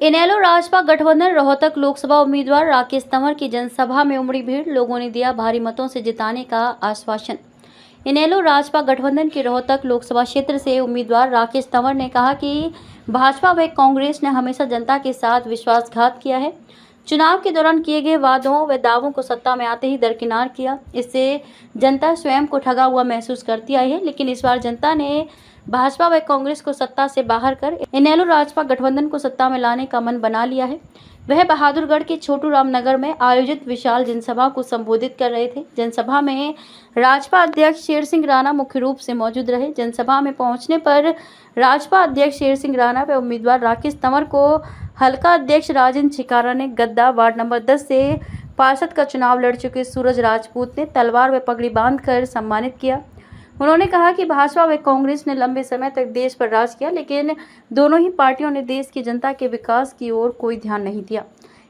इनेलो राजपा गठबंधन रोहतक लोकसभा उम्मीदवार राकेश तंवर की जनसभा में उमड़ी भीड़, लोगों ने दिया भारी मतों से जिताने का आश्वासन। इनेलो राजपा गठबंधन के रोहतक लोकसभा क्षेत्र से उम्मीदवार राकेश तंवर ने कहा कि भाजपा व कांग्रेस ने हमेशा जनता के साथ विश्वासघात किया है। चुनाव के दौरान किए गए वादों व दावों को सत्ता में आते ही दरकिनार किया। इससे जनता स्वयं को ठगा हुआ महसूस करती आई है, लेकिन इस बार जनता ने भाजपा व कांग्रेस को सत्ता से बाहर कर इनेलो राजपा गठबंधन को सत्ता में लाने का मन बना लिया है। वह बहादुरगढ़ के छोटू रामनगर में आयोजित विशाल जनसभा को संबोधित कर रहे थे। जनसभा में राजपा अध्यक्ष शेर सिंह राणा मुख्य रूप से मौजूद रहे। जनसभा में पहुंचने पर राजपा अध्यक्ष शेर सिंह राणा व उम्मीदवार राकेश तंवर को हल्का अध्यक्ष राजेंद्र छिकारा ने गद्दा वार्ड नंबर 10 से पार्षद का चुनाव लड़ चुके सूरज राजपूत ने तलवार व पगड़ी बांधकर सम्मानित किया। उन्होंने कहा कि भाजपा व कांग्रेस ने लंबे समय तक देश पर राज किया, लेकिन दोनों ही पार्टियों ने देश की जनता के विकास की ओर कोई ध्यान नहीं दिया।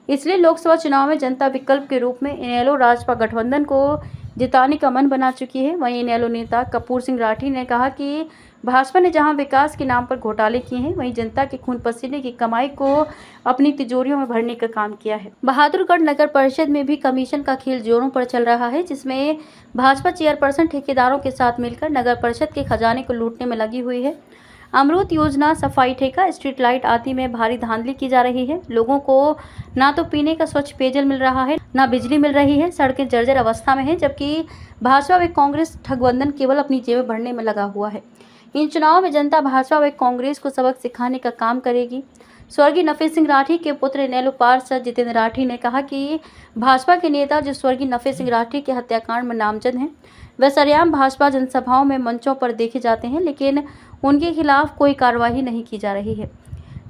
इसलिए लोकसभा चुनाव में जनता विकल्प के रूप में इनेलो राजपा गठबंधन को जिताने का मन बना चुकी है। वहीं इनेलो नेता कपूर सिंह राठी ने कहा कि भाजपा ने जहां विकास के नाम पर घोटाले किए हैं, वहीं जनता के खून पसीने की कमाई को अपनी तिजोरियों में भरने का काम किया है। बहादुरगढ़ नगर परिषद में भी कमीशन का खेल जोरों पर चल रहा है, जिसमें भाजपा चेयरपर्सन ठेकेदारों के साथ मिलकर नगर परिषद के खजाने को लूटने में लगी हुई है। अमृत योजना, सफाई ठेका, स्ट्रीट लाइट आदि में भारी धांधली की जा रही है। लोगों को ना तो पीने का स्वच्छ पेयजल मिल रहा है, ना बिजली मिल रही है। सड़कें जर्जर अवस्था में हैं, जबकि भाजपा व कांग्रेस ठगबंधन केवल अपनी जेबें भरने में लगा हुआ है। इन चुनावों में जनता भाजपा व कांग्रेस को सबक सिखाने का काम करेगी। स्वर्गीय नफे सिंह राठी के पुत्र इनेलो पार्षद जितेंद्र राठी ने कहा कि भाजपा के नेता जो स्वर्गीय नफे सिंह राठी के हत्याकांड में नामजद हैं, वह सरेआम भाजपा जनसभाओं में मंचों पर देखे जाते हैं, लेकिन उनके खिलाफ कोई कार्रवाई नहीं की जा रही है,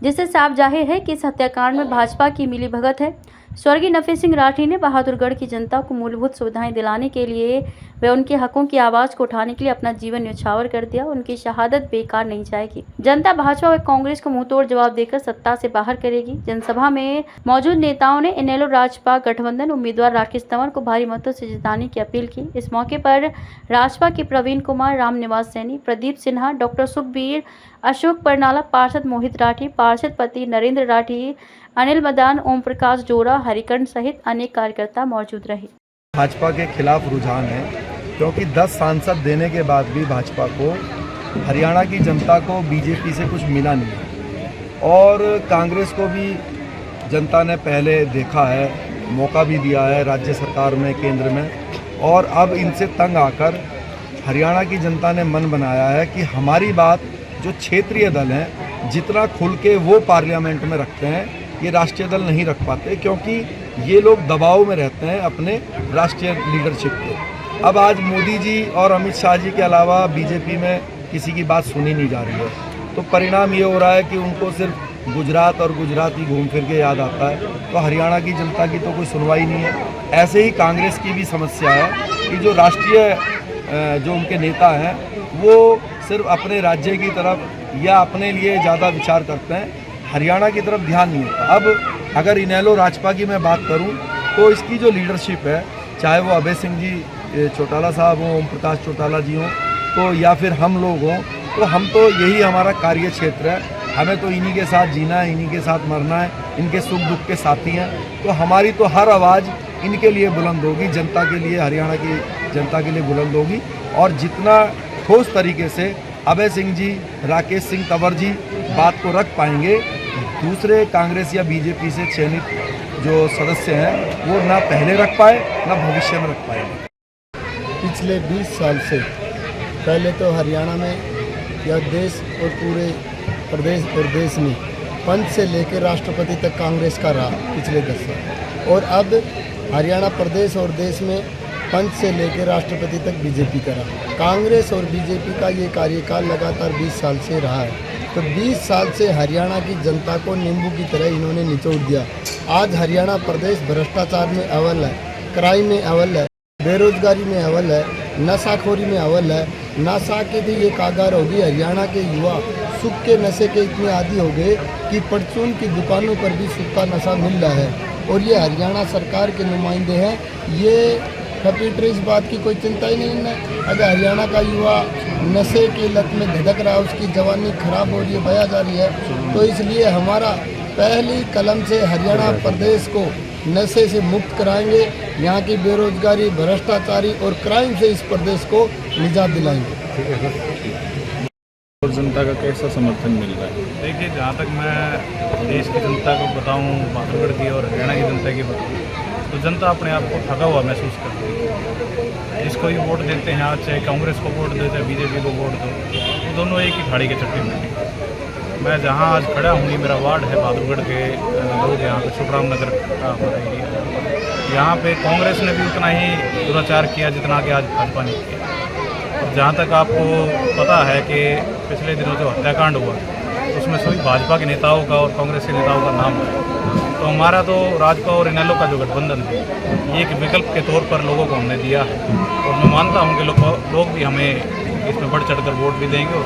जिससे साफ जाहिर है कि इस हत्याकांड में भाजपा की मिलीभगत है। स्वर्गीय नफे सिंह राठी ने बहादुरगढ़ की जनता को मूलभूत सुविधाएं दिलाने के लिए व उनके हकों की आवाज़ को उठाने के लिए अपना जीवन न्यौछावर कर दिया। उनकी शहादत बेकार नहीं जाएगी। जनता भाजपा व कांग्रेस को मुंहतोड़ जवाब देकर सत्ता से बाहर करेगी। जनसभा में मौजूद नेताओं ने इनेलो राजपा गठबंधन उम्मीदवार राकेश तंवर को भारी मतों से जिताने की अपील की। इस मौके पर राजपा के प्रवीण कुमार, राम निवास सैनी, प्रदीप सिन्हा, डॉक्टर सुखबीर, अशोक परनाला, पार्षद मोहित राठी, पार्षद पति नरेंद्र राठी, अनिल मदान, ओम प्रकाश जोरा, हरिकंठ सहित अनेक कार्यकर्ता मौजूद रहे। भाजपा के खिलाफ रुझान है, क्योंकि 10 सांसद देने के बाद भी भाजपा को हरियाणा की जनता को बीजेपी से कुछ मिला नहीं और कांग्रेस को भी जनता ने पहले देखा है, मौका भी दिया है राज्य सरकार में, केंद्र में, और अब इनसे तंग आकर हरियाणा की जनता ने मन बनाया है कि हमारी बात जो क्षेत्रीय दल हैं जितना खुल के वो पार्लियामेंट में रखते हैं, ये राष्ट्रीय दल नहीं रख पाते, क्योंकि ये लोग दबाव में रहते हैं अपने राष्ट्रीय लीडरशिप के। अब आज मोदी जी और अमित शाह जी के अलावा बीजेपी में किसी की बात सुनी नहीं जा रही है, तो परिणाम ये हो रहा है कि उनको सिर्फ गुजरात और गुजराती घूम फिर के याद आता है, तो हरियाणा की जनता की तो कोई सुनवाई नहीं है। ऐसे ही कांग्रेस की भी समस्या है कि जो राष्ट्रीय जो उनके नेता हैं वो सिर्फ अपने राज्य की तरफ या अपने लिए ज़्यादा विचार करते हैं, हरियाणा की तरफ ध्यान नहीं होता। अब अगर इनेलो राजपा की मैं बात करूं तो इसकी जो लीडरशिप है, चाहे वो अभय सिंह जी चौटाला साहब हों, ओम प्रकाश चौटाला जी हों, तो या फिर हम लोग हों, तो हम तो यही हमारा कार्य क्षेत्र है। हमें तो इन्हीं के साथ जीना है, इन्हीं के साथ मरना है, इनके सुख दुख के साथी हैं, तो हमारी तो हर आवाज़ इनके लिए बुलंद होगी, जनता के लिए, हरियाणा की जनता के लिए बुलंद होगी। और जितना ठोस तरीके से अभय सिंह जी, राकेश सिंह तंवर जी बात को रख पाएंगे, दूसरे कांग्रेस या बीजेपी से चयनित जो सदस्य हैं वो ना पहले रख पाए ना भविष्य में रख पाएंगे। पिछले 20 साल से पहले तो हरियाणा में या देश और पूरे प्रदेश और देश में पंच से लेकर राष्ट्रपति तक कांग्रेस का रहा पिछले 10 साल, और अब हरियाणा प्रदेश और देश में पंच से लेकर राष्ट्रपति तक बीजेपी का रहा। कांग्रेस और बीजेपी का ये कार्यकाल लगातार 20 साल से रहा है, तो 20 साल से हरियाणा की जनता को नींबू की तरह इन्होंने निचोड़ दिया। आज हरियाणा प्रदेश भ्रष्टाचार में अव्वल है, क्राइम में अव्वल है, बेरोजगारी में अव्वल है, नशाखोरी में अव्वल है। नशा के भी ये कागार होगी। हरियाणा के युवा सुख के नशे के इतने आदी हो गए कि परचून की दुकानों पर भी सुख का नशा मिल रहा है, और ये हरियाणा सरकार के नुमाइंदे हैं। ये कंप्यूटर इस बात की कोई चिंता ही नहीं है। अगर हरियाणा का युवा नशे की लत में धधक रहा है, उसकी जवानी खराब हो रही है, बया जा रही है, तो इसलिए हमारा पहली कलम से हरियाणा प्रदेश को नशे से मुक्त कराएंगे। यहाँ की बेरोजगारी, भ्रष्टाचारी और क्राइम से इस प्रदेश को निजात दिलाएंगे। और जनता का कैसा समर्थन मिल रहा है? देखिए, जहाँ तक मैं देश की जनता को बताऊँ, बहादुरगढ़ की और हरियाणा की जनता की बताऊँ, तो जनता अपने आप को ठगा हुआ महसूस करती है। जिसको भी वोट देते हैं आज, चाहे कांग्रेस को वोट दो चाहे बीजेपी को वोट दो, वो दोनों एक ही थाड़ी के चट्टे में। मैं जहाँ आज खड़ा हूँ, ये मेरा वार्ड है बहादुरगढ़ के लोग यहाँ पे छुटराम नगर का हमारा एरिया। यहाँ पे कांग्रेस ने भी उतना ही दुराचार किया जितना कि आज भाजपा ने किया। और जहाँ तक आपको पता है कि पिछले दिनों जो हत्याकांड हुआ, उसमें सभी भाजपा के नेताओं का और कांग्रेस के नेताओं का नाम है। तो हमारा तो राजपा और इनेलो का जो गठबंधन है, ये एक विकल्प के तौर पर लोगों को हमने दिया है। और मैं मानता हूँ कि लोग भी हमें इसमें बढ़ चढ़कर वोट भी देंगे और